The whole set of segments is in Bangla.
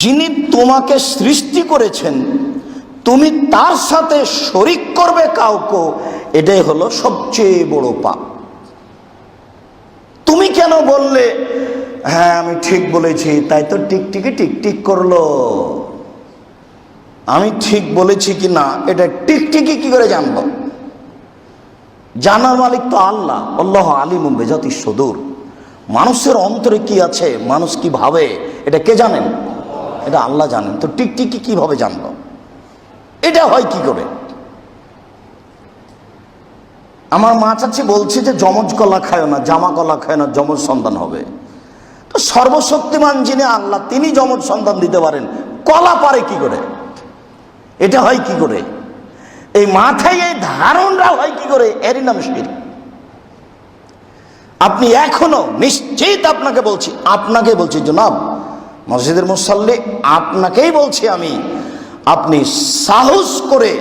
যিনি তোমাকে সৃষ্টি করেছেন তুমি তার সাথে শরীক করবে কাউকে, এটাই হলো সবচেয়ে বড় পাপ। তুমি কেন বললে হ্যাঁ আমি ঠিক বলেছি, তাই তো টিকটিকি টিকটিক করলো? আমি ঠিক বলেছি কি না এটা টিকটিকি কি করে জানবো? জানার মালিক তো আল্লাহ। আল্লাহ আলিমুম বিজাতিস সুদূর। মানুষের অন্তরে কি আছে, মানুষ কি ভাবে, এটা কে জানেন? এটা আল্লাহ জানেন। তো টিকটিকি কিভাবে জানবো? এটা হয় কি করে? আমার মা চাচি বলছে যে যমজ কলা খায় না, জামা কলা খায় না, যমজ সন্তান হবে। তো সর্বশক্তিমান যিনি আল্লাহ তিনি যমজ সন্তান দিতে পারেন, কলা পারে কি করে? এটা হয় কি করে? এই মাথায় এই ধারণা হয় কি করে? এরই নাম শিরক। আপনি এখনো নিশ্চিত, আপনাকে বলছি জনাব মসজিদের মুসাল্লি, আপনাকেই বলছি আমি, আপনি সাহস করে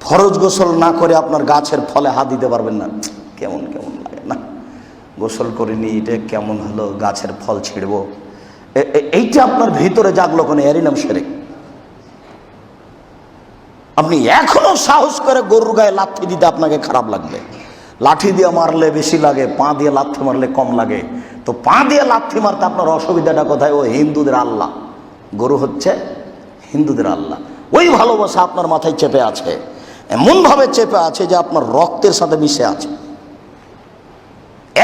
ফরজ গোসল না করে আপনার গাছের ফলে হাত দিতে পারবেন না। কেমন কেমন লাগে না, গোসল করিনি, এটা কেমন হলো, গাছের ফল ছিঁড়বো, এইটা আপনার ভিতরে জাগলো কোনো, এরই নাম শিরক। আপনি এখনো সাহস করে গরুর গায়ে লাথি দিতে আপনাকে খারাপ লাগবে। লাঠি দিয়ে মারলে বেশি লাগে, পা দিয়ে লাথি মারলে কম লাগে। তো পা দিয়ে লাথি মারতে আপনার অসুবিধাটা কোথায়? ও হিন্দুদের আল্লাহ, গরু হচ্ছে হিন্দুদের আল্লাহ। ওই ভালোবাসা আপনার মাথায় চেপে আছে, এমনভাবে চেপে আছে যে আপনার রক্তের সাথে মিশে আছে।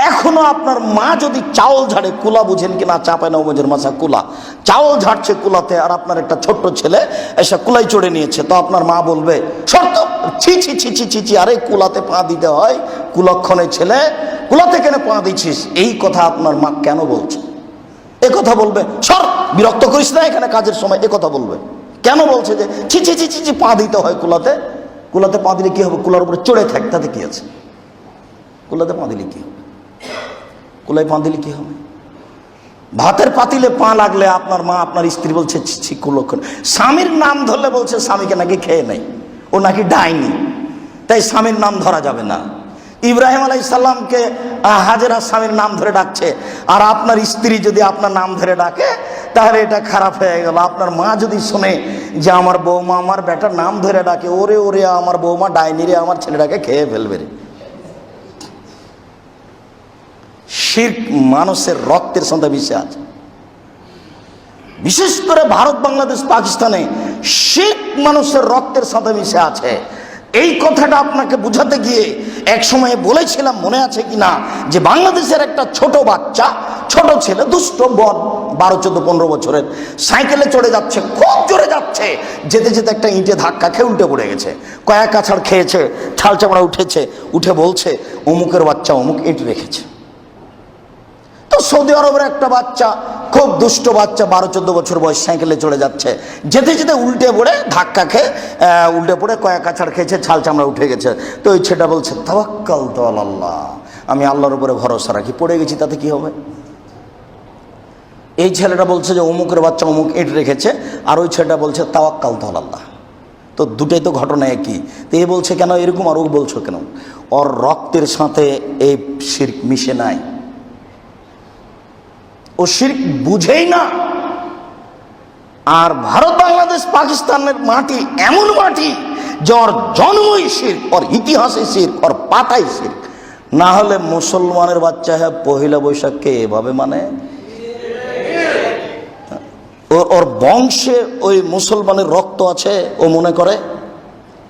এখনো আপনার মা যদি চাউল ঝাড়ে, কুলা বুঝেন কিনা, চাপায় না মজুর মাছা কুলা, চাউল ঝাড়ছে কুলাতে, আর আপনার একটা ছোট্ট ছেলে এসে কুলাই চড়ে নিয়েছে, তো আপনার মা বলবে শর্ত, ছি ছি ছি ছি ছি ছি, আরে কুলাতে পা দিতে হয়, কুলক্ষণে ছেলে, কুলাতে কেন পা দিচ্ছিস? এই কথা আপনার মা কেন বলছে? এ কথা বলবে সর, বিরক্ত করিস না, এখানে কাজের সময় এ কথা বলবে। কেন বলছে যে ছি ছি ছি ছি ছি, পা দিতে হয় কুলাতে? কুলাতে পা দিলে কি হবে? কুলার উপরে চড়ে থাক, তাতে কি আছে? কুলাতে পা দিলে কি হবে? কুলায় পা দিলে কি হবে? ভাতের পাতিলে পা লাগলে আপনার মা, আপনার স্ত্রী বলছে ছি কুলক্ষণ। স্বামীর নাম ধরলে বলছে স্বামীকে নাকি খেয়ে নেই, ও নাকি ডাইনি, তাই স্বামীর নাম ধরা যাবে না। ইব্রাহিম আলাইহিস সালামকে হাজেরা স্বামীর নাম ধরে ডাকছে, আর আপনার স্ত্রী যদি আপনার নাম ধরে ডাকে তাহলে এটা খারাপ হয়ে গেল। আপনার মা যদি শোনে যে আমার বৌমা আমার বেটার নাম ধরে ডাকে, ওরে ওরে আমার বৌমা ডাইনি রে, আমার ছেলেটাকে খেয়ে ফেলবে রে। শিরক মানুষের রক্তের সাথে মিশে আছে। বিশেষ করে ভারত, বাংলাদেশ, পাকিস্তানে শিরক মানুষের রক্তের সাথে মিশে আছে। এই কথাটা আপনাকে বুঝাতে গিয়ে এক সময় বলেছিলাম, মনে আছে কিনা, যে বাংলাদেশের একটা ছোট বাচ্চা, ছোট ছেলে, দুষ্ট বদ, 12, 14, 15 বছরের, সাইকেলে চড়ে যাচ্ছে, খুব জোরে যাচ্ছে, যেতে যেতে একটা ইঁটে ধাক্কা খেয়ে উল্টে পড়ে গেছে, কয়েক আছাড় খেয়েছে, ছাল চামড়া উঠেছে, উঠে বলছে অমুকের বাচ্চা অমুক ইঁট রেখেছে। তো সৌদি আরবের একটা বাচ্চা, খুব দুষ্ট বাচ্চা, 12, 14 বছর বয়স, সাইকেলে চড়ে যাচ্ছে, যেতে যেতে উল্টে পড়ে, ধাক্কা খেয়ে উল্টে পড়ে কয়েক আছাড় খেয়েছে, ছাল চামড়া উঠে গেছে। তো ওই ছেলেটা বলছে তাওয়াক্কালতু আলাল্লাহ, আমি আল্লাহর উপরে ভরসা রাখি, পড়ে গেছি তাতে কি হবে? এই ছেলেটা বলছে যে অমুকের বাচ্চা অমুক ইট রেখেছে, আর ওই ছেলেটা বলছে তাওয়াক্কালতু আলাল্লাহ। তো দুটোই তো ঘটনা একই। তো এ বলছে কেন এরকম, আর ও বলছো কেন? ওর রক্তের সাথে এই শিরক মিশে নাই, ও শিরক বুঝেই না। আর ভারত, বাংলাদেশ, পাকিস্তানের মাটি এমন মাটি যে ওর জন্মই শিরক, ওর ইতিহাসে শিরক, ওর পাতাই শিরক। না হলে মুসলমানের বাচ্চা হ্যাঁ পহিলা বৈশাখকে এভাবে মানে, ওর বংশে ওই মুসলমানের রক্ত আছে, ও মনে করে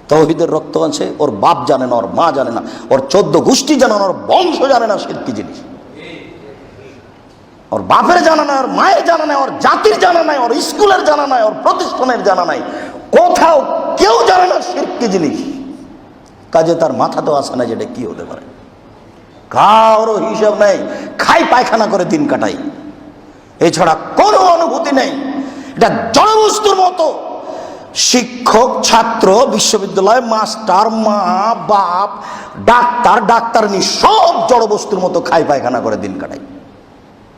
তাওহীদের রক্ত আছে। ওর বাপ জানে না, ওর মা জানে না, ওর 14 গোষ্ঠী জানে না, ওর বংশ জানে না শিরক কি জিনিস। ওর বাপের জানা নাই, ওর মায়ের জানা নাই, ওর জাতির জানা নাই, ওর স্কুলের জানা নাই, ওর প্রতিষ্ঠানের জানা নাই, কোথাও কেউ জানে না শিরক কি জিনিস। কাজে তার মাথাতেও আসে না যেটা কি হতে পারে, কারো হিসাব নেই, খাই পায়খানা করে দিন কাটাই, এছাড়া কোনো অনুভূতি নেই। এটা জড়বস্তুর মতো। শিক্ষক, ছাত্র, বিশ্ববিদ্যালয়, মাস্টার, মা, বাপ, ডাক্তার, ডাক্তারনি, সব জড়বস্তুর মতো খাই পায়খানা করে দিন কাটাই,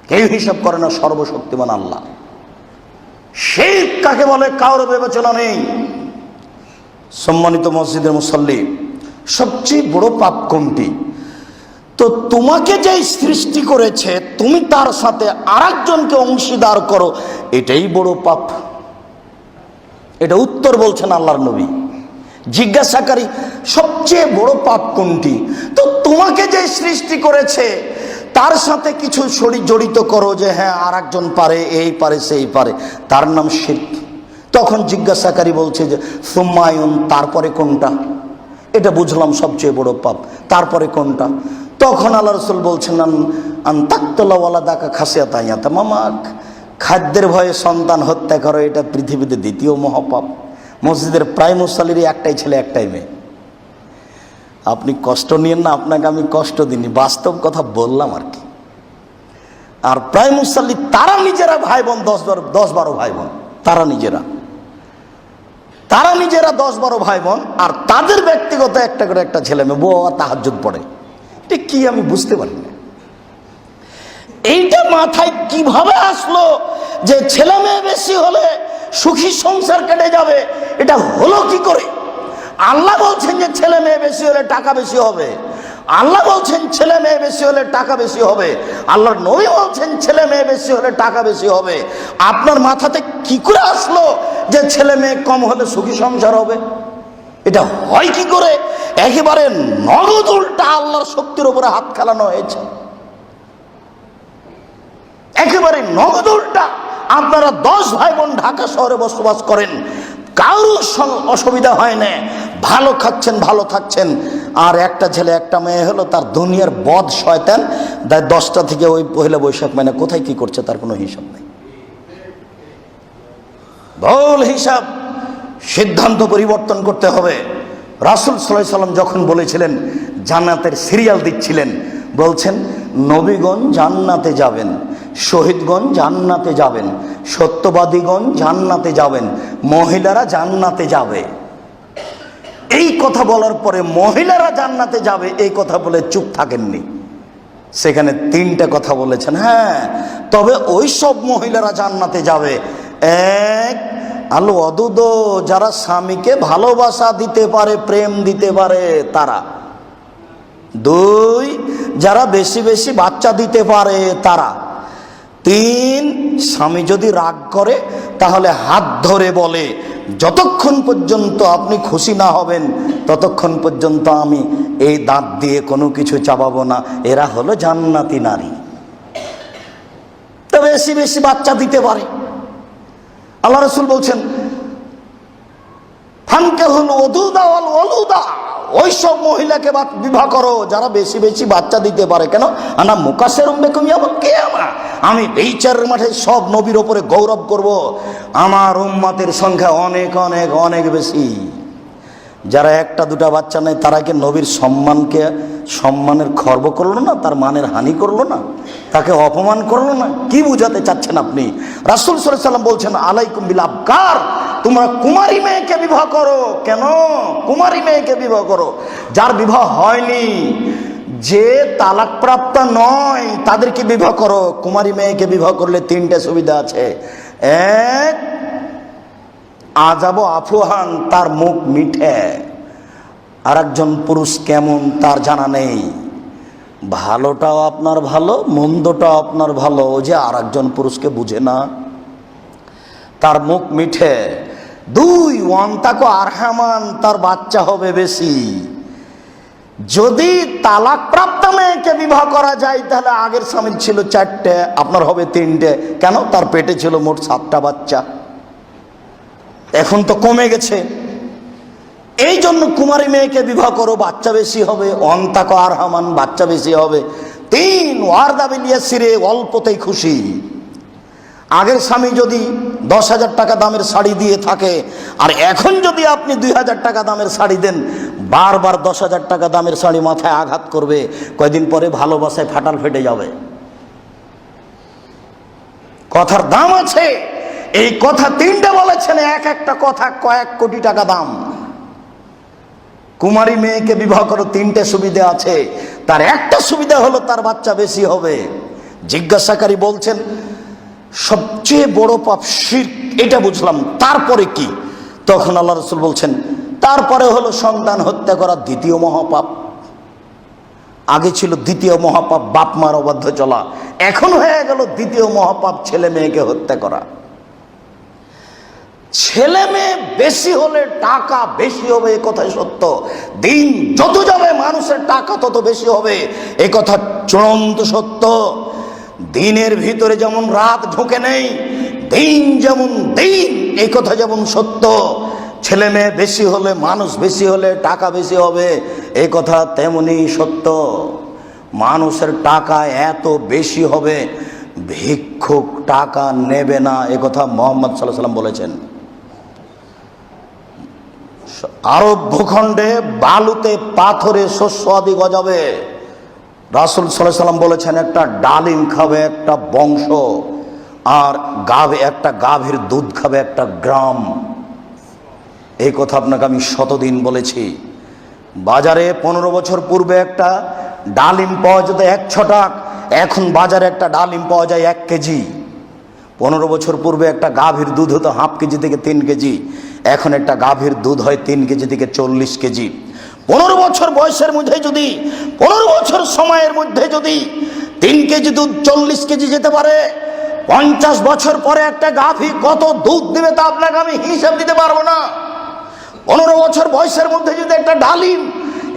কেউ হিসাব করে না সর্বশক্তিমান আল্লাহ। শিরক কাকে বলে কারো বিবেচনা নেই। সম্মানিত মসজিদের মুসল্লি, সবচেয়ে বড় পাপ কোনটি? তো তোমাকে যেই সৃষ্টি করেছে তুমি তার সাথে আরেকজনকে অংশীদার করো, এটাই বড় পাপ। এটা উত্তর বলছেন আল্লাহর নবী। জিজ্ঞাসাকারী সবচেয়ে বড় পাপ কোনটি? তো তোমাকে যে সৃষ্টি করেছে তার সাথে কিছু শরীর জড়িত করো, যে হ্যাঁ আর একজন পারে, এই পারে সেই পারে, তার নাম শিরক। তখন জিজ্ঞাসাকারী বলছে যে সুম্মায়ুন, তারপরে কোনটা? এটা বুঝলাম সবচেয়ে বড় পাপ, তারপরে কোনটা? তখন আল্লাহ রাসূল বলছেন আনতাকতুলা ওয়ালাদাকা খাসিয়াতায়াতা মামাক, খাদ্যের ভয়ে সন্তান হত্যা করো, এটা পৃথিবীতে দ্বিতীয় মহাপাপ। মসজিদের প্রায় মুসাল্লিরই একটাই ছেলে একটাই মেয়ে। আপনি কষ্ট নিয়েন না, আপনাকে আমি কষ্ট দিইনি, বাস্তব কথা বললাম আর কি। আর প্রায় মুসাল্লি তারা নিজেরা ভাই বোন 10-12 ভাই বোন, তারা নিজেরা 10-12 ভাই বোন, আর তাদের ব্যক্তিগত একটা করে একটা ছেলে মেয়ে, বউ তাহাজ্জুদ পড়ে। এটা কি আমি বুঝতে পারি না। এইটা মাথায় কিভাবে আসলো যে ছেলে মেয়ে বেশি হলে সুখী সংসার কেটে যাবে? এটা হলো কি করে? আল্লাহ বলছেন যে ছেলে মেয়ে বেশি হলে টাকা বেশি হবে, আল্লাহ বলছেন ছেলে মেয়ে বেশি হলে টাকা বেশি হবে, আল্লাহর নবী বলছেন ছেলে মেয়ে বেশি হলে টাকা বেশি হবে। আপনার মাথাতে কি করে আসলো যে ছেলে মেয়ে কম হলে সুখী সংসার হবে? এটা হয় কি করে? একেবারে নগদ উল্টা আল্লাহর শক্তির উপরে হাত খেলানো হয়েছে, একেবারে নগদ উল্টা। আপনারা 10 ভাই বোন ঢাকা শহরে বসবাস করেন, কারোর অসুবিধা হয় না, ভালো খাচ্ছেন ভালো থাকছেন। আর একটা ছেলে একটা মেয়ে হলো, তার দুনিয়ার বদ শয়তান 10টা থেকে ওই পহেলা বৈশাখ মানে কোথায় কি করছে তার কোনো হিসাব নেই। ভুল হিসাব, সিদ্ধান্ত পরিবর্তন করতে হবে। রাসূল সাল্লাল্লাহু আলাইহি সাল্লাম যখন বলেছিলেন, জান্নাতের সিরিয়াল দিচ্ছিলেন, বলছেন নবীগণ জান্নাতে যাবেন, শহীদগণ জান্নাতে যাবেন, সত্যবাদীগণ জান্নাতে যাবেন, মহিলারা জান্নাতে যাবে। এই কথা বলার পরে মহিলারা জান্নাতে যাবে এই কথা বলে চুপ থাকেননি, সেখানে 3টে কথা বলেছেন। হ্যাঁ, তবে ওই সব মহিলারা জান্নাতে যাবে, 1 আল ওয়াদুদ, যারা স্বামীকে ভালোবাসা দিতে পারে, প্রেম দিতে পারে তারা। 2 যারা বেশি বেশি বাচ্চা দিতে পারে তারা। 3 স্বামী যদি রাগ করে তাহলে হাত ধরে বলে, যতক্ষণ পর্যন্ত আপনি খুশি না হবেন ততক্ষণ পর্যন্ত আমি এই দাঁত দিয়ে কোনো কিছু চাবাবো না। এরা হলো জান্নাতি নারী। তো বেশি বেশি বাচ্চা দিতে পারে। আল্লাহ রাসূল বলছেন ফানকাহুল ওদুদা ওয়াল ওলুদা, ওই সব মহিলাকে বিবাহ করো যারা বেশি বেশি বাচ্চা দিতে পারে। কেন? আনা মুকাসসিরুম বিকুম ইয়াউমাল কিয়ামা, আমি বিচারের মাঠে সব নবীর ওপরে গৌরব করব, আমার উম্মতের সংখ্যা অনেক অনেক অনেক বেশি। যারা 1টা 2টা বাচ্চা নেয় তারা কি নবীর সম্মানের খর্ব করলো না? তার মানের হানি করলো না? তাকে অপমান করলো না? কি বুঝাতে চাচ্ছেন আপনি? রাসূল সাল্লাল্লাহু আলাইহি সাল্লাম বলছেন আলাইকুম বিল আবকার, তোমরা কুমারী মেয়েকে বিবাহ করো। কেন কুমারী মেয়েকে বিবাহ করো? যার বিবাহ হয়নি, যে তালাকপ্রাপ্ত নয়, তাদেরকে বিবাহ করো। কুমারী মেয়েকে বিবাহ করলে 3টে সুবিধা আছে। 1 আজাবো আফুহান, তার মুখ মিঠে, আর একজন পুরুষ কেমন তার জানা নেই, ভালোটাও আপনার ভালো, মন্দটাও আপনার ভালো, যে আর একজন পুরুষকে বুঝে না, তার মুখ মিঠে। 2 ওয়ান্তাকো আরহামান, তার বাচ্চা হবে বেশি। যদি তালাকপ্রাপ্ত মেয়েকে বিবাহ করা যায় তাহলে আগের স্বামীর ছিল 4টে, আপনার হবে 3টে। কেন? তার পেটে ছিল মোট 7টা বাচ্চা, এখন তো কমে গেছে। এই জন্য কুমারী মেয়েকে বিবাহ করো, বাচ্চা বেশি হবে। অন্তাকো আরহামান, বাচ্চা বেশি হবে। 3 ওয়ারদা বিল ইয়াসিরে, অল্পতেই খুশি। আগের স্বামী যদি 10,000 টাকা দামের শাড়ি দিয়ে থাকে, আর এখন যদি আপনি 2,000 টাকা দামের শাড়ি দেন, বারবার 10,000 টাকা দামের শাড়ি মাথায় আঘাত করবে, কয়দিন পরে ভালোবাসায় ফাটাল ফেটে যাবে। কথার দাম আছে। এই কথা 3টে বলেছেন, একটা কথা কয়েক কোটি টাকা দাম। কুমারী মেয়েকে বিবাহ করো, 3টে সুবিধা আছে। তার একটা সুবিধা হলো তার বাচ্চা বেশি হবে। জিজ্ঞাসাকারী বলছেন সবচেয়ে বড় পাপ শিরক, এটা বুঝলাম, তারপরে কি? তখন আল্লাহ রাসূল বলছেন তারপরে হলো সন্তান হত্যা করা দ্বিতীয় মহাপাপ। আগে ছিল দ্বিতীয় মহাপাপ বাপ মার অবাধ্য চলা, এখন হয়ে গেল দ্বিতীয় মহাপাপ ছেলে মেয়েকে হত্যা করা। ছেলে মেয়ে বেশি হলে টাকা বেশি হবে, এ কথাই সত্য। দিন যত যাবে মানুষের টাকা তত বেশি হবে, এ কথা চূড়ান্ত সত্য। দিনের ভিতরে যেমন রাত ঢোকে নেই, দিন যেমন দিন, এই কথা যেমন সত্য। ছেলে মেয়ে বেশি হলে, মানুষ বেশি হলে টাকা বেশি হবে, এই কথা তেমনি সত্য। মানুষের টাকা এত বেশি হবে, ভিক্ষুক টাকা নেবে না, এ কথা মুহাম্মদ সাল্লাল্লাহু আলাইহি ওয়াসাল্লাম বলেছেন। আরব ভূখণ্ডে বালুতে পাথরে শস্য আদি গজাবে। রাসূল সাল্লাল্লাহু আলাইহি ওয়াসাল্লাম বলেছেন, একটা ডালিম খাবে একটা বংশ, আর একটা গাভীর দুধ খাবে একটা গ্রাম। এই কথা আপনাকে আমি শতদিন বলেছি। বাজারে 15 বছর পূর্বে একটা ডালিম পাওয়া যেত 1 ছটাক, এখন বাজারে একটা ডালিম পাওয়া যায় 1 কেজি। 15 বছর পূর্বে একটা গাভীর দুধ হতো হাফ কেজি থেকে 3 কেজি, এখন একটা গাভীর দুধ হয় 3 কেজি থেকে 40 কেজি। 15 বছর বয়সের মধ্যে যদি, 15 বছর সময়ের মধ্যে যদি 3 কেজি দুধ 40 কেজি যেতে পারে, 50 বছর পরে একটা গাভী কত দুধ দেবে তা আপনাকে আমি হিসাব দিতে পারবো না। 15 বছর বয়সের মধ্যে যদি একটা ডালিম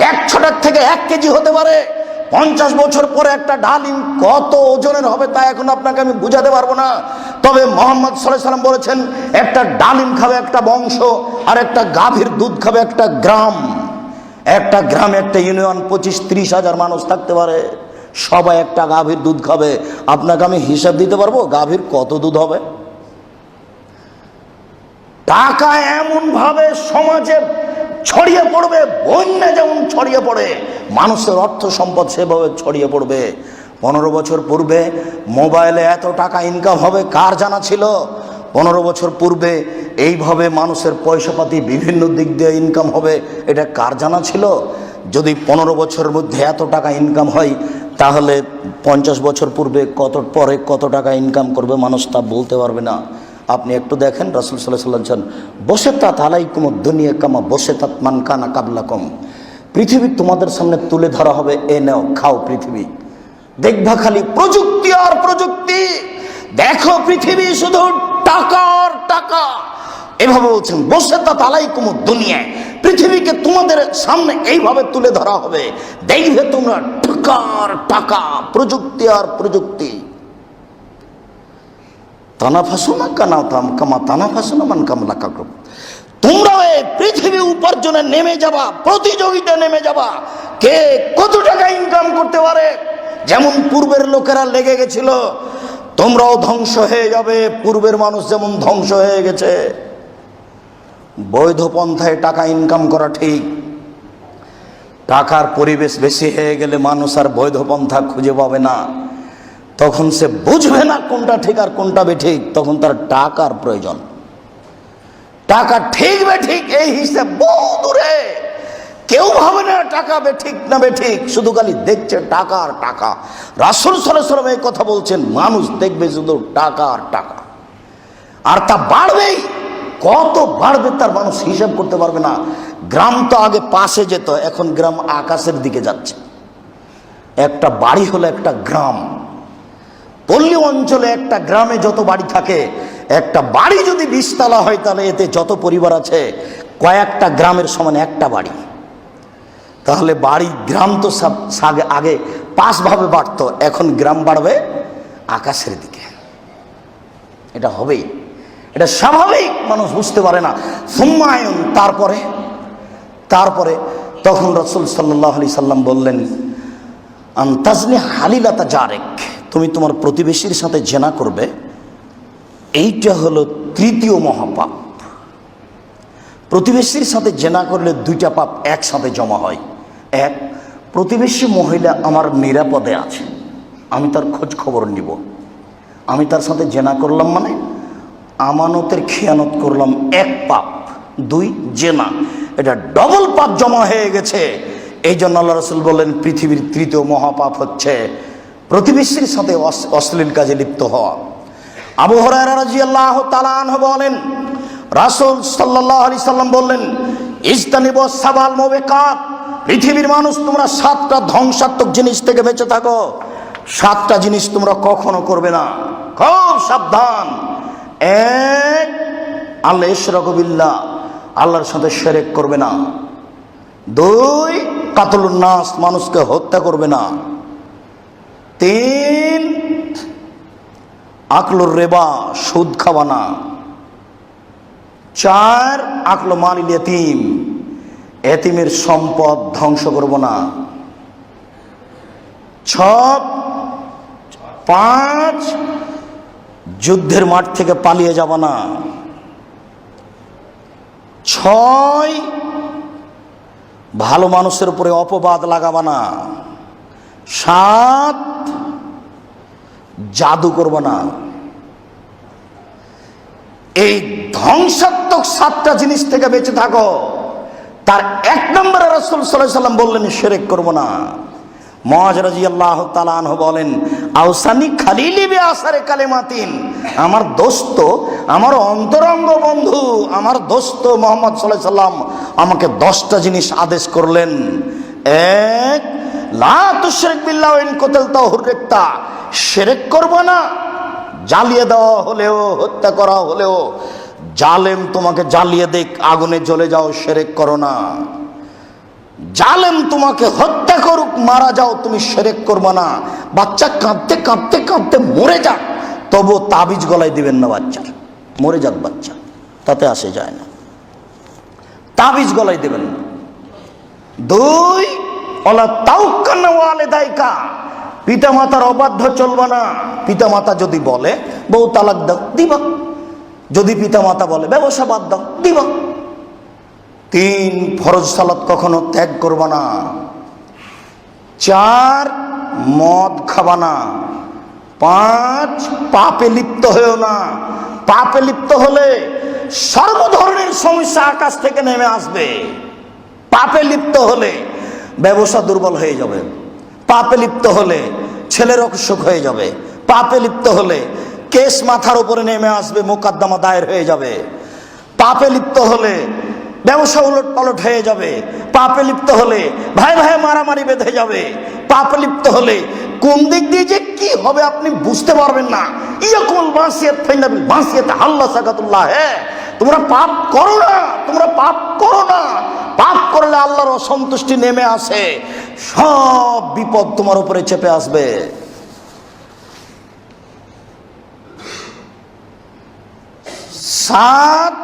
1 ছটাক থেকে 1 কেজি হতে পারে, 50 বছর পরে একটা ডালিম কত ওজনের হবে তা এখন আপনাকে আমি বুঝাতে পারবো না। তবে মুহাম্মদ সাল্লাল্লাহু আলাইহি ওয়াসাল্লাম বলেছেন, একটা ডালিম খাবে একটা বংশ, আর একটা গাভীর দুধ খাবে একটা গ্রাম। একটা গ্রামে একটা ইউনিয়ন 25-30 হাজার মানুষ থাকতে পারে, সবাই একটা গাভীর দুধ খাবে। আপনাকে আমি হিসাব দিতে পারবো গাভীর কত দুধ হবে? টাকা এমন ভাবে সমাজে ছড়িয়ে পড়বে, বন্যা যেমন ছড়িয়ে পড়ে, মানুষের অর্থ সম্পদ সেভাবে ছড়িয়ে পড়বে। 15 বছর পূর্বে মোবাইলে এত টাকা ইনকাম হবে কার জানা ছিল? 15 বছর পূর্বে এইভাবে মানুষের পয়সাপাতি বিভিন্ন দিক দিয়ে ইনকাম হবে, এটা কার জানা ছিল? যদি 15 বছরের মধ্যে এত টাকা ইনকাম হয়, তাহলে 50 বছর পূর্বে কত টাকা ইনকাম করবে মানুষ তা বলতে পারবে না। আপনি একটু দেখেন, রাসূল সাল্লাল্লাহু আলাইহি ওয়াসাল্লাম বলেছেন, বসেতাত আলাইকুমুদ দুনিয়া কামা বসেতাত মান কানা কাবলাকুম। পৃথিবী তোমাদের সামনে তুলে ধরা হবে, এ নাও খাও পৃথিবী। দেখবা খালি প্রযুক্তি আর প্রযুক্তি, দেখো পৃথিবী শুধু টাকা আর টাকা। এভাবে বলছেন, বসেতাত আলাইকুমুদ দুনিয়া, পৃথিবীকে তোমাদের সামনে এইভাবে তুলে ধরা হবে, দেখবে তোমরা টাকা আর টাকা, প্রযুক্তি আর প্রযুক্তি। তানাফাসুনা কামা তানাফাসুনা মান কামলা কাকরুম। তোমরা এই পৃথিবী উপার্জনে নেমে যাবা, প্রতিযোগিতা নেমে যাবা, কে কত টাকা ইনকাম করতে পারে। যেমন পূর্বের লোকেরা লেগে গেছিল, তোমরাও ধ্বংস হয়ে যাবে, পূর্বের মানুষ যেমন ধ্বংস হয়ে গেছে। বৈধ পন্থায় টাকা ইনকাম করা ঠিক, টাকার পরিবেশ বেশি হয়ে গেলে মানুষ আর বৈধ পন্থা খুঁজে পাবে না, তখন সে বুঝবে না কোনটা ঠিক আর কোনটা বেঠিক, তখন তার টাকার প্রয়োজন। টাকা ঠিক বেঠিক এই হিসাব বহু দূরে, কেউ ভাবে না টাকা বেঠিক না বেঠিক, শুধু খালি দেখছে টাকা আর টাকা। রাসূল সাল্লাল্লাহু আলাইহি ওয়াসাল্লাম এই কথা বলছেন, মানুষ দেখবে শুধু টাকা আর টাকা, আর তা বাড়বেই। কত বাড়বে তার মানুষ হিসাব করতে পারবে না। গ্রাম তো আগে পাশে যেত, এখন গ্রাম আকাশের দিকে যাচ্ছে। একটা বাড়ি হলো একটা গ্রাম। পল্লী অঞ্চলে একটা গ্রামে যত বাড়ি থাকে, একটা বাড়ি যদি 20 তলা হয়, তাহলে এতে যত পরিবার আছে কয়েকটা গ্রামের সমান একটা বাড়ি। তাহলে গ্রাম তো সব আগে পাশভাবে বাড়ত, এখন গ্রাম বাড়বে আকাশের দিকে। এটা হবেই, এটা স্বাভাবিক, মানুষ বুঝতে পারে না। সুম্মায়ুন, তারপরে তখন রাসূল সাল্লাল্লাহু আলাইহি সাল্লাম বললেন, আনতাজনি হালিলাতা জারেক, তুমি তোমার প্রতিবেশীর সাথে জেনা করবে, এইটা হলো 3য় মহাপাপ। প্রতিবেশীর সাথে জেনা করলে 2টা পাপ একসাথে জমা হয়। এক, প্রতিবেশী মহিলা আমার নিরাপদে আছে, আমি তার খোঁজ খবর নিব। আমি তার সাথে জেনা করলাম মানে আমানতের খেয়ানত করলাম, 1 পাপ। 2, জেনা, এটা ডবল পাপ জমা হয়ে গেছে। এই জন্য আল্লাহ রাসূল বললেন, পৃথিবীর 3য় মহাপাপ হচ্ছে প্রতিবেশীর সাথে অশ্লীল কাজে লিপ্ত হওয়া। আবু হুরায়রা রাদিয়াল্লাহু তাআলা আনহু বলেন, রাসূল সাল্লাল্লাহু আলাইহি সাল্লাম বললেন, ইজতানিবু সাবাল মুবিকাত, পৃথিবীর মানুষ, তোমরা 7টা ধ্বংসাত্মক জিনিস থেকে বেঁচে থাকো। 7টা জিনিস তোমরা কখনো করবে না, খুব সাবধান। 1, আল্লাহ ইশরাকু বিল্লাহ, আল্লাহর সাথে শিরক করবে না। 2, কাতলুন নাস, মানুষকে হত্যা করবে না। 3, আকলুর রিবা, সুদ খাওয়া না। 4, আকলু মালিল ইয়াতীম, এতিমের সম্পদ ধ্বংস করব না। 5, যুদ্ধের মাঠ থেকে পালিয়ে যাব না। 6, ভালো মানুষের উপরে অপবাদ লাগাবা না। 7, জাদু করব না। এই ধ্বংসাত্মক 7টা জিনিস থেকে বেঁচে থাকো। তার 1 নম্বরে রাসূল সাল্লাল্লাহু আলাইহি সাল্লাম বললেন শিরক করব না। মুআয রাদিয়াল্লাহু তাআলা আনহু বলেন, আউসানি খালিলি বিআসারে কালিমাতিন, আমার দোস্ত, আমার অন্তরঙ্গ বন্ধু, আমার দোস্ত মুহাম্মদ সাল্লাল্লাহু আলাইহি সাল্লাম আমাকে 10টা জিনিস আদেশ করলেন। 1, লা তুশরিক বিল্লাহি ওয়া ইন কুতিলতা হুররিকতা, শিরক করব না। জ্বালিয়ে দেওয়া হলেও, হত্যা করা হলেও, জালেম তোমাকে জ্বালিয়ে দেখ, আগুনে জ্বলে যাও, শিরক করো না। জালেম তোমাকে হত্যা করুক, মারা যাও, তুমি শিরক করবে না। বাচ্চা কাঁদতে কাঁদতে কাঁদতে মরে যাক, তবু তাবিজ গলায় দিবেন না বাচ্চার, মরে যাক বাচ্চা, তাতে আসে যায় না, তাবিজ গলায় দিবেন না। 2, ওয়ালা তাওক্কালনা ওয়ালিদাইকা, পিতা মাতার অবাধ্য চলবে না। পিতা মাতা যদি বলে বউ তালাক দাও, দিবা। যদি পিতা মাতা বলে ব্যবসা বাদ দাও, দিবা। 3, ফরজ সালাত কখনো ত্যাগ করবা না। 4, মদ খাবা না। 5, পাপে লিপ্ত হয়েও না। পাপে লিপ্ত হলে সর্ব ধরনের সমস্যা আকাশ থেকে নেমে আসবে। পাপে লিপ্ত হলে ব্যবসা দুর্বল হয়ে যাবে। পাপে লিপ্ত হলে ছেলের অসুখ হয়ে যাবে। পাপে লিপ্ত হলে কেস মাথার উপরে নেমে আসবে, মোকদ্দমা দায়ের হয়ে যাবে। পাপে লিপ্ত হলে ব্যবসা উলট পালট হয়ে যাবে। পাপে লিপ্ত হলে ভাই ভাই মারামারি বেঁধে যাবে। পাপে লিপ্ত হলে কোন দিক দিয়ে যে কি হবে আপনি বুঝতে পারবেন না। ইয়াকুল মাসিয়াত ফাইনাবিল মাসিয়াত আল্লাহ সাকাতুল্লাহ, তোমরা পাপ করো না, তোমরা পাপ করো না। পাপ করলে আল্লাহর অসন্তুষ্টি নেমে আসে, সব বিপদ তোমার উপরে চেপে আসবে। 7,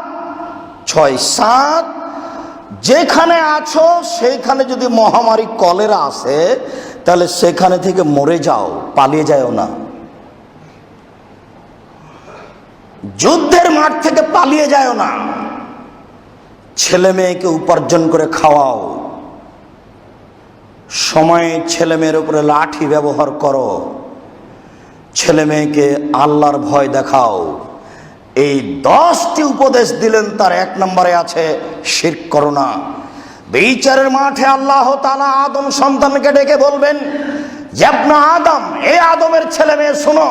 যেখানে আছো সেইখানে যদি মহামারী কলেরা আসে, তাহলে সেখানে থেকে মরে যাও, পালিয়ে যাও না। যুদ্ধের মাঠ থেকে পালিয়ে যাও না। ছেলে মেয়েকে উপার্জন করে খাওয়াও, সময়ে ছেলে মেয়ের উপরে লাঠি ব্যবহার করো, ছেলে মেয়েকে আল্লাহর ভয় দেখাও। এই 10টি উপদেশ দিলেন, তার 1 নম্বরে আছে শিরক করো না। বিচারের মাঠে আল্লাহ তাআলা আদম সন্তানকে ডেকে বলবেন, ইবনা আদম, এ আদমের ছেলে মেয়ে শোনো,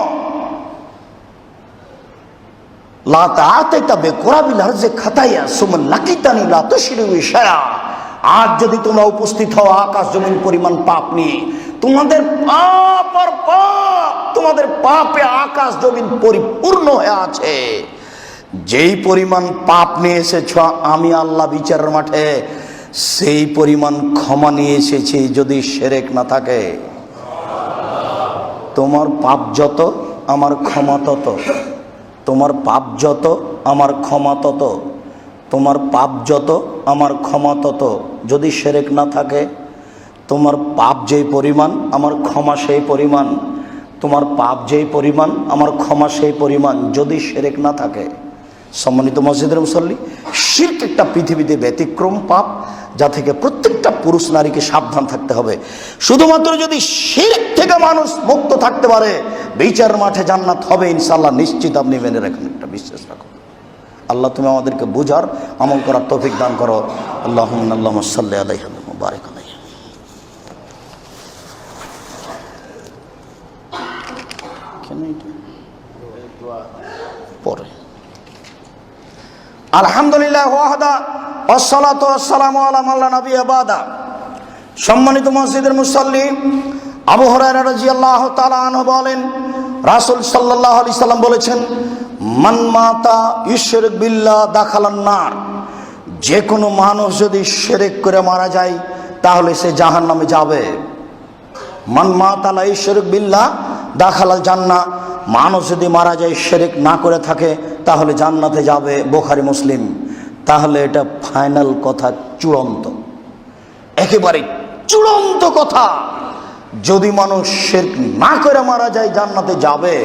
লা তাআতাকা বিকুরাবিল আরজি খাতায়া সুম্মা লাকিতানি লা তুশরিকু বি শাইআ, আজ যদি তোমরা উপস্থিত হও আকাশ জমিন পরিমাণ পাপ নিয়ে, তোমাদের পাপ আর পাপ, তোমাদের পাপে আকাশ জমিন পরিপূর্ণ হয়ে আছে। যেই পরিমাণ পাপ নিয়ে এসেছ আমি আল্লাহ বিচারের মাঠে, সেই পরিমাণ ক্ষমা নিয়ে এসেছি যদি শিরক না থাকে। তোমার পাপ যত আমার ক্ষমা তত, তোমার পাপ যত আমার ক্ষমা তত, তোমার পাপ যত আমার ক্ষমা তত। যদি শিরক না থাকে, তোমার পাপ যেই পরিমাণ আমার ক্ষমা সেই পরিমাণ, তোমার পাপ যেই পরিমাণ আমার ক্ষমা সেই পরিমাণ, যদি শিরক না থাকে। সম্মানিত মসজিদের মুসল্লি, শিরক একটা পৃথিবীতে ব্যতিক্রম পাপ, যা থেকে প্রত্যেকটা পুরুষ নারীকে সাবধান থাকতে হবে। শুধুমাত্র যদি শিরক থেকে মানুষ মুক্ত থাকতে পারে, বিচার মাঠে জান্নাত হবে ইনশাআল্লাহ, নিশ্চিত। আপনি মেনে রাখুন, একটা বিশ্বাস রাখুন। আল্লাহ তুমি আমাদেরকে বুঝার আমল করার তৌফিক দান করো। আল্লাহুম্মা আল্লাহুম্মা সাল্লি আলাইহি ওয়া বারিক আলাইহি। পরে আলহামদুলিল্লাহ ওয়াহদা ওয়াসসালাতু ওয়াসসালামু আলা মান লা নাবিয়্যা বাদা। সম্মানিত মসজিদের মুসল্লি, আবু হুরায়রা রাদিয়াল্লাহু তাআলা আনহু বলেন, রাসূল সাল্লাল্লাহু আলাইহি সাল্লাম বলেছেন, মান মাতা ইশরিক বিল্লাহ দাখালান নার। যে কোনো মানুষ যদি শিরক করে মারা যায় তাহলে সে জাহান্নামে যাবে। মান মাতা লা ইশরিক বিল্লাহ দাখালাল জান্নাহ। মানুষ যদি মারা যায় শিরক না করে থাকে তাহলে জান্নাতে যাবে। বুখারী মুসলিম। তাহলে এটা ফাইনাল কথা, চূড়ান্ত, একেবারে চূড়ান্ত কথা। যদি মানুষ শিরক না করে মারা যায় জান্নাতে যাবে,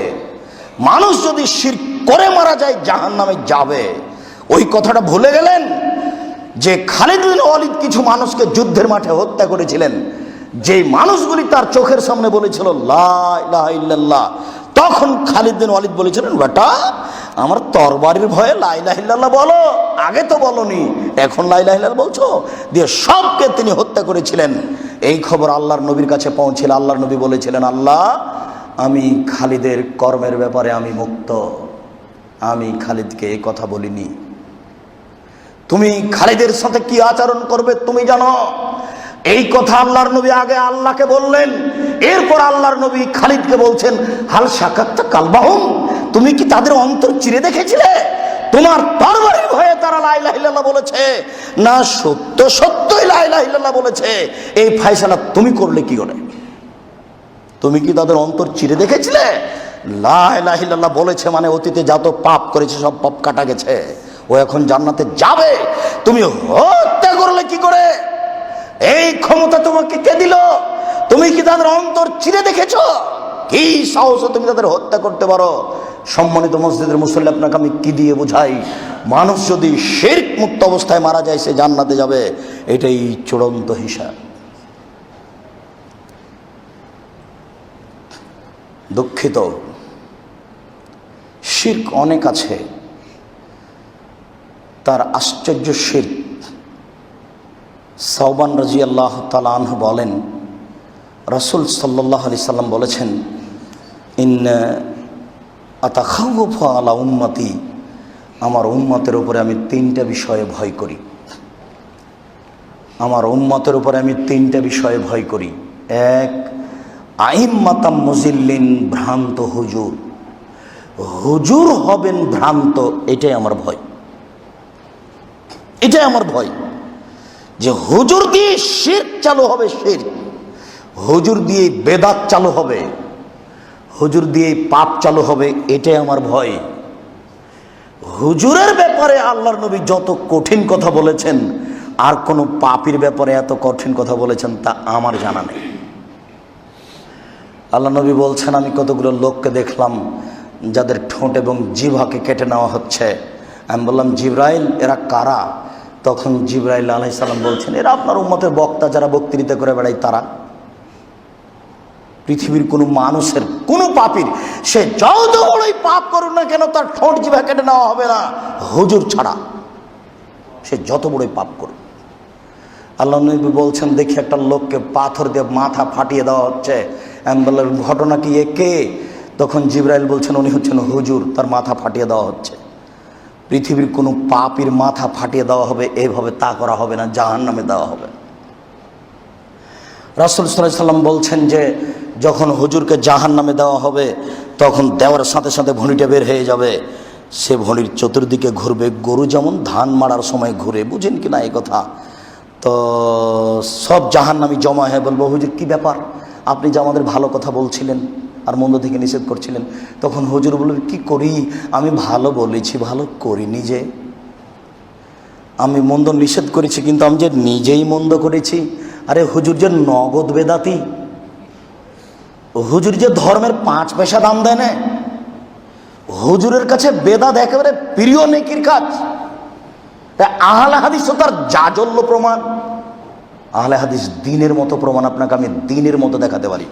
মানুষ যদি শিরক করে মারা যায় জাহান্নামে যাবে। ওই কথাটা ভুলে গেলেন যে খালিদ বিন ওয়ালিদ কিছু মানুষকে যুদ্ধের মাঠে হত্যা করেছিলেন, যে মানুষগুলি তার চোখের সামনে বলেছিল লা ইলাহা ইল্লাল্লাহ। তখন খালিদ বিন ওয়ালিদ বলেছিলেন, বেটা আমার তরবারির ভয়ে লা ইলাহা ইল্লাল্লাহ বলো, আগে তো বলনি, এখন লা ইলাহা ইল্লাল্লাহ বলছো। দিয়ে সবকে তিনি হত্যা করেছিলেন। এই খবর আল্লাহর নবীর কাছে পৌঁছিল। আল্লাহর নবী বলেছিলেন, আল্লাহ আমি খালিদের কর্মের ব্যাপারে আমি মুক্ত, আমি খালিদকে এই কথা বলিনি। তুমি খালিদের সাথে কি আচরণ করবে তুমি জানো। এই কথা আল্লাহর নবী আগে আল্লাহকে বললেন, এরপর আল্লাহর নবী খালিদকে বলছেন, হাল সাকাত্তা কালবাহুম, তুমি কি তাদের অন্তর চিরে দেখেছিলে? তোমার তরবারির ভয়ে তারা লা ইলাহা ইল্লাল্লাহ বলেছে না সত্য সত্যই লা ইলাহা ইল্লাল্লাহ বলেছে, এই ফয়সালা তুমি করলে কি করে? তুমি কি তাদের অন্তর চিরে দেখেছিলে? লা ইলাহা ইল্লাল্লাহ বলেছে মানে অতীতে যত পাপ করেছে সব পাপ কাটা গেছে, ও এখন জান্নাতে যাবে। তুমি হত্যা করলে কি করে? এই ক্ষমতা তোমাকে কে দিল? তুমি কি তাদের অন্তর চিরে দেখেছো? কি সাহসে তুমি তাদের হত্যা করতে পারো? সম্মানিত মসজিদের মুসল্লি, আপনাকে আমি কি দিয়ে বোঝাই? মানুষ যদি শিরক মুক্ত অবস্থায় মারা যায় সে জান্নাতে যাবে, এটাই চূড়ান্ত হিসাব। দুঃখিত, শিরক অনেক আছে, তার আশ্চর্য শিরক। সাওবান রাদিয়াল্লাহু তাআলা আনহু বলেন, রাসূল সাল্লাল্লাহু আলাইহি সাল্লাম বলেছেন, ইন্না আতাখাওয়াফু আলা উম্মতি, আমার উম্মতের উপরে আমি তিনটা বিষয়ে ভয় করি। আমার উম্মতের উপরে আমি তিনটা বিষয়ে ভয় করি। এক, আইম্মাতাম মুজিল্লিন, ভ্রান্ত হুজুর। হুজুর হবেন ভ্রান্ত, এটাই আমার ভয়। এটাই আমার ভয় যে হুজুর দিয়ে শিরক চালু হবে, শিরক। হুজুর দিয়ে বেদাত চালু হবে, হুজুর দিয়ে পাপ চালু হবে, এটাই আমার ভয়। হুজুরের ব্যাপারে আল্লাহর নবী যত কঠিন কথা বলেছেন, আর কোন পাপীর ব্যাপারে এত কঠিন কথা বলেছেন তা আমার জানা নেই। আল্লাহ নবী বলছেন, আমি কতগুলো লোককে দেখলাম যাদের ঠোঁট এবং জিহ্বাকে কেটে নেওয়া হচ্ছে। আমি বললাম, জিবরাইল এরা কারা? তখন জিবরাইল আলাইহিস সালাম বলছেন, এরা আপনার উম্মতের বক্তা, যারা বক্তৃতা করে বেড়ায় তারা। পৃথিবীর কোনো মানুষের, কোনো পাপীর, সে যত বড়ই পাপ করুক না কেন, তার ঠোঁট জিহ্বা কেটে নেওয়া হবে না হুজুর ছাড়া, সে যত বড়ই পাপ করুক। আল্লাহ নবী বলছেন, দেখি একটা লোককে পাথর দিয়ে মাথা ফাটিয়ে দেওয়া হচ্ছে। আমি বললাম, ঘটনা কি, এ কে? তখন জিবরাইল বলছেন, উনি হচ্ছেন হুজুর, তার মাথা ফাটিয়ে দেওয়া হচ্ছে। পৃথিবীর কোনো পাপীর মাথা ফাটিয়ে দেওয়া হবে এইভাবে তা করা হবে না, জাহান্নামে দেওয়া হবে। রাসূল সাল্লাল্লাহু আলাইহি সাল্লাম বলছেন যে যখন হুজুরকে জাহান্নামে দেওয়া হবে তখন দেওয়ার সাথে সাথে ভুঁড়িটা বের হয়ে যাবে, সে ভুঁড়ির চতুর্দিকে ঘুরবে, গরু যেমন ধান মারার সময় ঘুরে, বুঝেন কি না এই কথা? তো সব জাহান্নামী জমা হয়ে বলবো, হুজুর কি ব্যাপার, আপনি যে আমাদের ভালো কথা বলছিলেন আর মন্দ থেকে নিষেধ করছিলেন। তখন হুজুর বলবে, কি করি, আমি ভালো বলেছি, ভালো করিনি যে। আমি মন্দ নিষেধ করেছি কিন্তু আমি যে নিজেই মন্দ করেছি। আরে হুজুর যে নগদ বেদাতি, হুজুর যে ধর্মের 5 পয়সা দাম দেয় না, হুজুরের কাছে বেদাত একেবারে প্রিয় নেকির কাজ। আহলে হাদিস তার জাজল্য প্রমাণ। আহলে হাদিস দ্বীনের মতো প্রমাণ আপনাকে আমি দ্বীনের মতো দেখাতে পারি।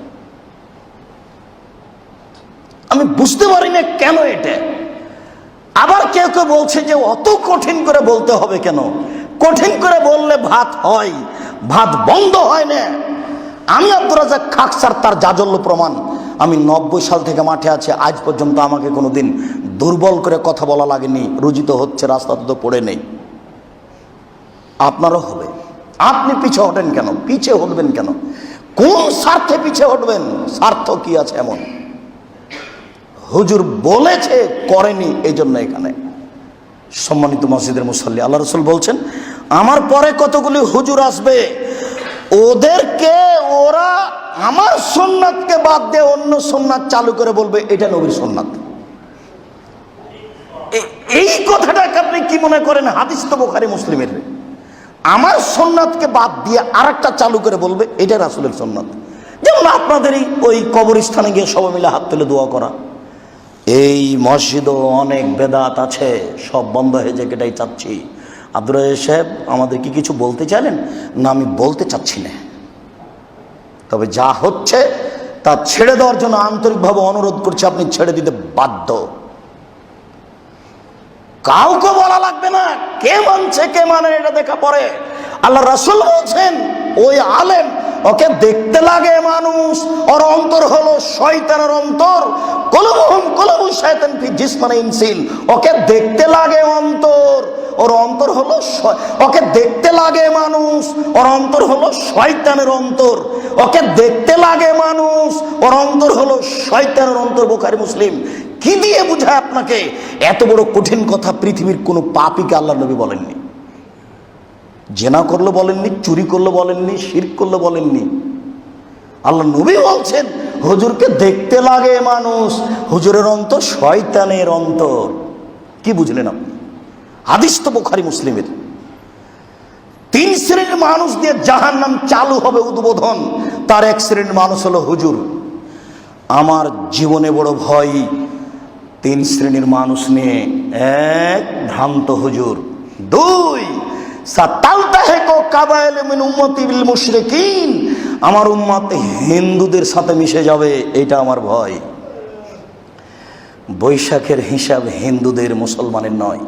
আমি বুঝতে পারি না কেন এটা। আবার কেউ কেউ বলছে যে অত কঠিন করে বলতে হবে কেন? কঠিন করে বললে ভাত হয়, ভাত বন্ধ হয় না। আমি আব্দুর রাজ্জাক খাকসার তার জাজল্য প্রমাণ। আমি 90 সাল থেকে মাঠে আছি, আজ পর্যন্ত আমাকে কোনোদিন দুর্বল করে কথা বলা লাগেনি। রুজিত হচ্ছে, রাস্তাতে তো পড়ে নেই। আপনারও হবে, আপনি পিছে হটেন কেন? পিছে হটবেন কেন? কোন স্বার্থে পিছে হটবেন? স্বার্থ কি আছে এমন? হুজুর বলেছে, করেনি, এই জন্য এখানে। সম্মানিত মসজিদের মুসল্লি, আল্লাহ রাসূল বলছেন, আমার পরে কতগুলি হুজুর আসবে, ওদেরকে ওরা আমার সুন্নাতকে বাদ দিয়ে অন্য সুন্নাত চালু করে বলবে এটা নবীর সুন্নাত। এই কথাটাকে আপনি কি মনে করেন? হাদিস তো বুখারী মুসলিমের। আমার সুন্নাতকে বাদ দিয়ে আরেকটা চালু করে বলবে এটা রাসূলের সুন্নাত। যেমন আপনাদেরই ওই কবরস্থানে গিয়ে সবাই মিলে হাত তুলে দোয়া করা। এই মসজিদও অনেক বেদাত আছে, সব বন্ধ হয়ে যায়, এটাই চাচ্ছি। আব্দুর রাজ্জাক সাহেব আমাদের কি কিছু বলতে চাইলেন? না, আমি বলতে চাচ্ছি না, তবে যা হচ্ছে তা ছেড়ে দেওয়ার জন্য আন্তরিকভাবে অনুরোধ করছি। আপনি ছেড়ে দিতে বাধ্য, কাউকে বলা লাগবে না। কে মানছে কে মানে এটা দেখা পড়ে। আল্লাহ রাসূল বলছেন, ওই আলেম, ওকে দেখতে লাগে মানুষ, ওর অন্তর হলো শয়তানের অন্তর। কলবুহুম কলবু শায়তান ফি জিসমিন ইনসিন। ওকে দেখতে লাগে অন্তর, ওর অন্তর হলো, ওকে দেখতে লাগে মানুষ, ওর অন্তর হলো শয়তানের অন্তর। ওকে দেখতে লাগে মানুষ, ওর অন্তর হলো শয়তানের অন্তর। বুখারী মুসলিম। কি দিয়ে বুঝায় আপনাকে? এত বড় কঠিন কথা পৃথিবীর কোনো পাপীকে আল্লাহ নবী বলেননি। জেনা করলে বলেননি, চুরি করলে বলেননি, শিরক করলে বলেননি। আল্লাহ নবী বলছেন, হুজুরকে দেখতে লাগে মানুষ, হুজুরের অন্তর শয়তানের অন্তর। কি বুঝলেন আপনি? হাদিস তো বুখারী মুসলিমের। 3 শ্রেণীর মানুষ দিয়ে জাহান্নাম চালু হবে উদ্বোধন। তার এক শ্রেণীর মানুষ হলো হুজুর। আমার জীবনে বড় ভয় 3 শ্রেণীর মানুষ নিয়ে। 1, ভ্রান্ত হুজুর। 2, সাতালতাহিকু কাবাইল মিন উম্মতি বিল মুশরিকিন। আমার উম্মত হিন্দুদের সাথে মিশে যাবে, এটা আমার ভয়। বৈশাখের হিসাব হিন্দুদের, মুসলমানের নয়।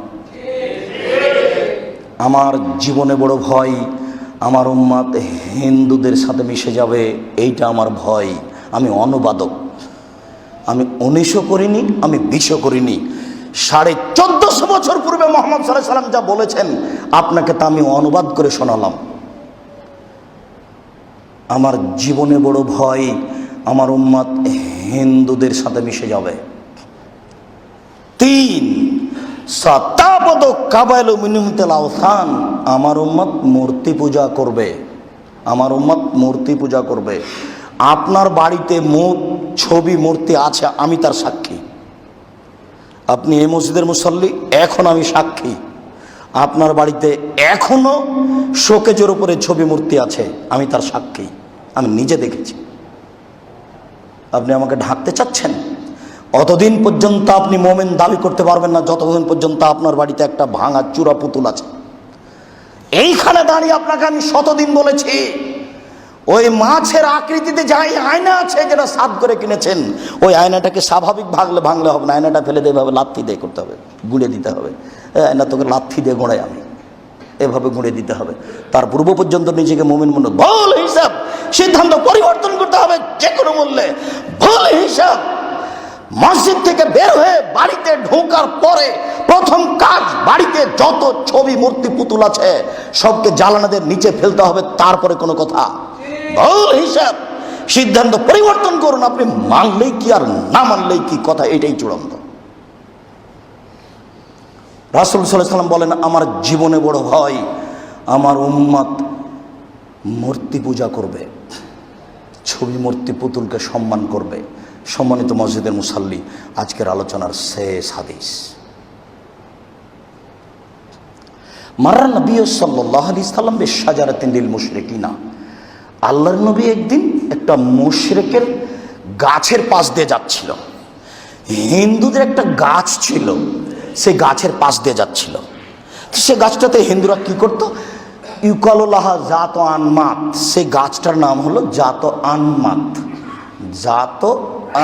আমার জীবনে বড় ভয়, আমার উম্মত হিন্দুদের সাথে মিশে যাবে, এইটা আমার ভয়। আমি অনুবাদক, আমি 19ও করিনি, আমি 20ও করিনি। 1450 বছর পূর্বে মুহাম্মদ সাল্লাল্লাহু আলাইহি ওয়াসাল্লাম যা বলেছেন, আপনাকে তা আমি অনুবাদ করে শোনালাম। আমার জীবনে বড় ভয়, আমার উম্মত হিন্দুদের সাথে মিশে যাবে। 3, সাতাবদু কাবাইলু মিন উম্মাতিল আওসান। আমার উম্মত মূর্তি পূজা করবে, আমার উম্মত মূর্তি পূজা করবে। আপনার বাড়িতে ছবি মূর্তি আছে, আমি তার সাক্ষী। আপনি এই মসজিদের মুসল্লি, এখন আমি সাক্ষী। আপনার বাড়িতে এখনো শোকেজের উপরে ছবি মূর্তি আছে, আমি তার সাক্ষী, আমি নিজে দেখেছি। আপনি আমাকে ঢাকতে চাচ্ছেন? অতদিন পর্যন্ত আপনি মুমিন দাবি করতে পারবেন না যতদিন পর্যন্ত আপনার বাড়িতে একটা ভাঙা চূড়া পুতুল আছে। এইখানে দাঁড়িয়ে আপনাকে আমি শতদিন বলেছি, ওই মাছের আকৃতিতে যাই আয়না আছে যেটা সাদ করে কিনেছেন, ওই আয়নাটাকে স্বাভাবিক ভাঙলে হবে না। আয়নাটা ফেলে দিয়ে এভাবে লাথি দিয়ে করতে হবে, গুঁড়ে দিতে হবে। আয়না তোকে লাথি দিয়ে গোড়াই, আমি এভাবে গুঁড়ে দিতে হবে। তার পূর্ব পর্যন্ত নিজেকে মুমিন মনে ভুল হিসাব, সিদ্ধান্ত পরিবর্তন করতে হবে যে কোনো মূল্যে। ভুল হিসাব। মসজিদ থেকে বের হয়ে বাড়িতে ঢোকার পরে প্রথম কাজ, বাড়িতে যত ছবি মূর্তি পুতুল আছে সবকে জ্বালানাদের নিচে ফেলতে হবে, তারপরে কোনো কথা। ভুল হিসাব। সিদ্ধান্ত পরিবর্তন করুন। আপনি মানলেই কি আর না মানলেই কি, কথা এটাই চূড়ান্ত। রাসূল সাল্লাল্লাহু আলাইহি ওয়াসাল্লাম বলেন, আমার জীবনে বড় ভয়, আমার উম্মত মূর্তি পূজা করবে, ছবি মূর্তি পুতুলকে সম্মান করবে। সম্মানিত মসজিদের মুসাল্লি, আজকের আলোচনার শেষ হাদিস। মাররা নবী সাল্লাল্লাহু আলাইহি ওয়াসাল্লাম বিশাজারাতিন লিল মুশরিকিনা। আল্লাহর নবী একদিন একটা মুশরিকের গাছের পাশ দিয়ে যাচ্ছিল। হিন্দুদের একটা গাছ ছিল, সেই গাছের পাশ দিয়ে যাচ্ছিল। সে গাছটাতে হিন্দুরা কি করতো? ইউকালুলাহা জাত আনমাত। সেই গাছটার নাম হলো জাত আনমাত। জাত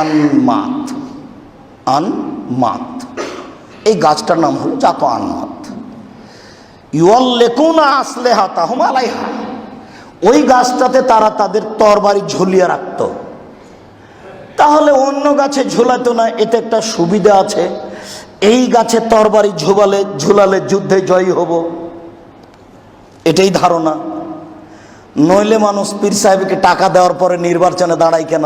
আনমাত, আনমাত, এই গাছটার নাম হলো জাত আনমাত। ইউআল্লিকুনা আসলিহাতাহুম আলাইহা। ওই গাছটাতে তারা তাদের তরবারি ঝুলিয়ে রাখত। তাহলে অন্য গাছে ঝুলাতো না, এতে একটা সুবিধা আছে, এই গাছে তরবারি ঝুলালে যুদ্ধে জয়ী হব, এটাই ধারণা। নইলে মানুষ পীর সাহেবকে টাকা দেওয়ার পরে নির্বাচনে দাঁড়ায় কেন?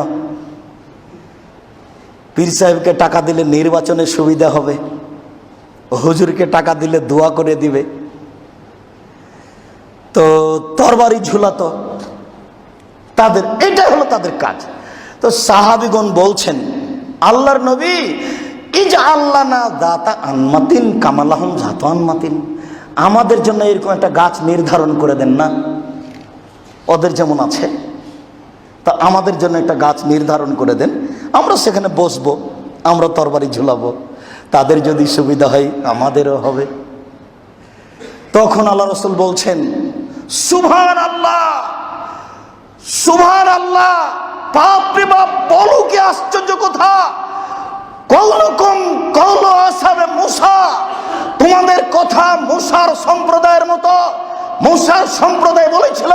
পীর সাহেবকে টাকা দিলে নির্বাচনে সুবিধা হবে, হুজুরকে টাকা দিলে দোয়া করে দিবে। তো তরবারি ঝুলাতো তাদের, এটা হলো তাদের কাজ। তো সাহাবীগণ বলছেন, আল্লাহর নবী ইজ আল্লাহ না দাতা আনমাতিন কামালাহম জাত আনমাতিন, আমাদের জন্য এরকম একটা গাছ নির্ধারণ করে দেন না, ওদের যেমন আছে তা আমাদের জন্য একটা গাছ নির্ধারণ করে দেন, আমরা সেখানে বসবো, আমরা তরবারি ঝুলাবো, তাদের যদি সুবিধা হয় আমাদেরও হবে। তখন আল্লাহ রাসূল বলছেন, সুবহানাল্লাহ সুবহানাল্লাহ, বাপ রে বাপ, বলো কি আশ্চর্য কথা, কৌলুকুম কৌলু আসহাবে মুসা, তোমাদের কথা মুসার সম্প্রদায়ের মতো। মুসার সম্প্রদায় বলেছিল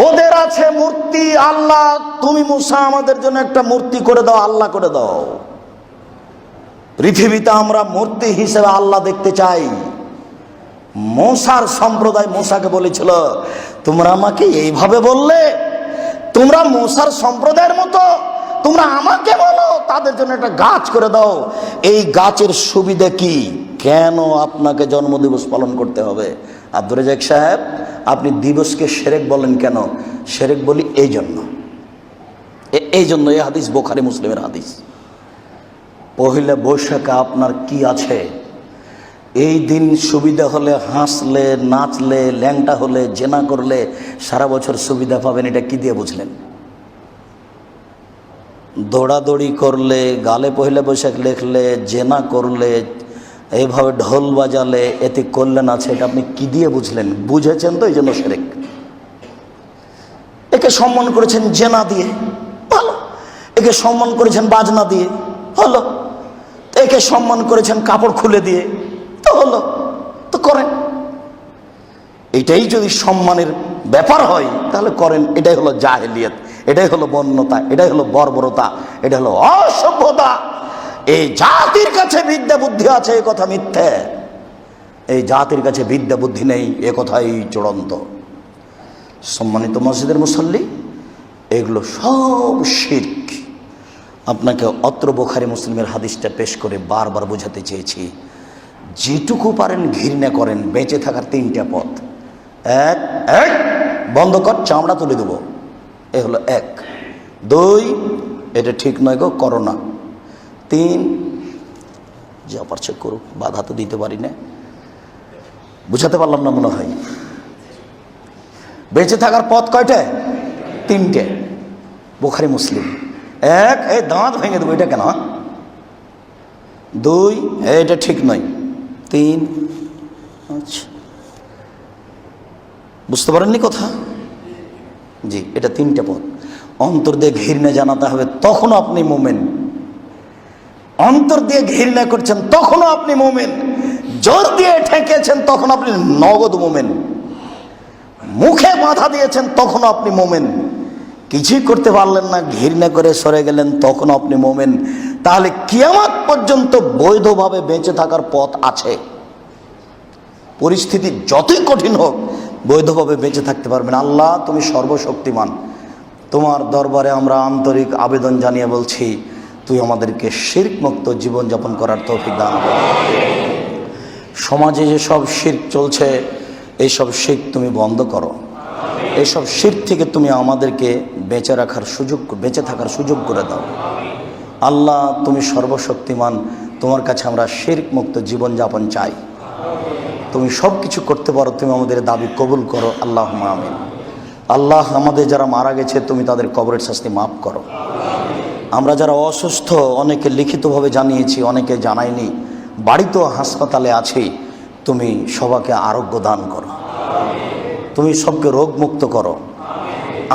ওদের আছে মূর্তি, আল্লাহ তুমি মুসা আমাদের জন্য একটা মূর্তি করে দাও, আল্লাহ করে দাও। পৃথিবীতে আমরা মূর্তি হিসেবে আল্লাহ দেখতে চাই। মুসার সম্প্রদায় মুসাকে বলেছিল, তোমরা আমাকে এইভাবে বললে, তোমরা মুসার সম্প্রদায়ের মতো, তোমরা আমাকে বলো তাদের জন্য একটা গাছ করে দাও। এই গাছের সুবিধা কি? কেন আপনাকে জন্মদিবস পালন করতে হবে? আব্দুর রাজ্জাক সাহেব, আপনি দিবসকে শিরক বলেন কেন? শিরক বলি এই জন্য, এই জন্য, এই হাদিস বুখারী মুসলিমের হাদিস। পহিলা বৈশাখে আপনার কি আছে? এই দিন সুবিধা হলে, হাসলে, নাচলে, ল্যাংটা হলে, জেনা করলে সারা বছর সুবিধা পাবেন, এটা কি দিয়ে বুঝলেন? দৌড়াদৌড়ি করলে, গালে পহিলা বৈশাখ লেখলে, জেনা করলে, এইভাবে ঢোল বাজালে এতে কল্যাণ আছে, এটা আপনি কি দিয়ে বুঝলেন? বুঝেছেন তো, এই জন্য শিরক। একে সম্মান করেছেন জেনা দিয়ে, ভালো। একে সম্মান করেছেন বাজনা দিয়ে, হলো। একে সম্মান করেছেন কাপড় খুলে দিয়ে, তো হলো, তো করেন। এটাই যদি সম্মানের ব্যাপার হয় তাহলে করেন। এটাই হলো জাহেলিয়াত, এটাই হলো বন্যতা, এটাই হলো বর্বরতা, এটা হলো অসভ্যতা। এই জাতির কাছে বিদ্যা বুদ্ধি আছে এ কথা মিথ্যে, এই জাতির কাছে বিদ্যা বুদ্ধি নেই এ কথাই চূড়ান্ত। সম্মানিত মসজিদের মুসল্লি, এগুলো সব শিরক। আপনাকে অত্র বুখারী মুসলিমের হাদিসটা পেশ করে বারবার বোঝাতে চেয়েছি, যেটুকু পারেন ঘৃণা করেন। বেঁচে থাকার তিনটা পথ, এক, বন্ধ কর, চামড়া তুলে দেবো, এ হলো এক। দুই, এটা ঠিক নয় গো, করো না। তিন, যা পারছে করুক, বাধা তো দিতে পারি না। বুঝাতে পারলাম না মনে হয়? বেঁচে থাকার পথ কয়টা? তিনটে, বুখারী মুসলিম। এক, এই দাঁত ভেঙে দেবো, এটা কেন? দুই, এটা ঠিক নয়। তিন, আচ্ছা, বুঝতে পারেননি কথা? জি, এটা তিনটে পথ। অন্তর দিয়ে ঘৃণা জানাতে হবে, তখনও আপনি মোমেন। অন্তর দিয়ে ঘৃণা করছেন তখনও আপনি মোমেন। জোর দিয়ে ঠেকেছেন তখন আপনি নগদ মোমেন। মুখে বাধা দিয়েছেন তখনও আপনি মোমেন। কিছুই করতে পারলেন না, ঘৃণা করে সরে গেলেন, তখন আপনি মোমেন। তাহলে কিয়ামত পর্যন্ত বৈধভাবে বেঁচে থাকার পথ আছে। পরিস্থিতি যতই কঠিন হোক বৈধভাবে বেঁচে থাকতে পারবেন। আল্লাহ তুমি সর্বশক্তিমান, তোমার দরবারে আমরা আন্তরিক আবেদন জানিয়ে বলছি, তুই আমাদেরকে শিরক মুক্ত জীবনযাপন করার তৌফিক দান কর। সমাজে যেসব শিরক চলছে এইসব শিরক তুমি বন্ধ করো। এইসব শিরক থেকে তুমি আমাদেরকে বেঁচে থাকার সুযোগ করে দাও। আল্লাহ তুমি সর্বশক্তিমান, তোমার কাছে আমরা শিরক মুক্ত জীবনযাপন চাই। তুমি সব কিছু করতে পারো, তুমি আমাদের দাবি কবুল করো। আল্লাহুম্মা আমিন। আল্লাহ আমাদের যারা মারা গেছে তুমি তাদের কবরের শাস্তি মাফ করো। আমরা যারা অসুস্থ, অনেকে লিখিতভাবে জানিয়েছি, অনেকে জানাইনি, বাড়িতেও হাসপাতালে আছি, তুমি সবাইকে আরোগ্য দান করো, তুমি সবকে রোগ মুক্ত করো।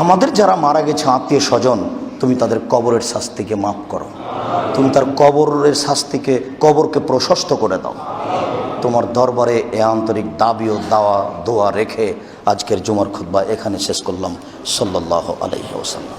আমাদের যারা মারা গেছে আত্মীয় স্বজন, তুমি তাদের কবরের শাস্তিকে মাফ করো। তুমি তার কবরের শাস্তিকে, কবরকে প্রশস্ত করে দাও। তোমার দরবারে এ আন্তরিক দাবি ও দোয়া রেখে আজকের জুমার খুতবা এখানে শেষ করলাম। সাল্লাল্লাহু আলাইহি ওয়াসাল্লাম।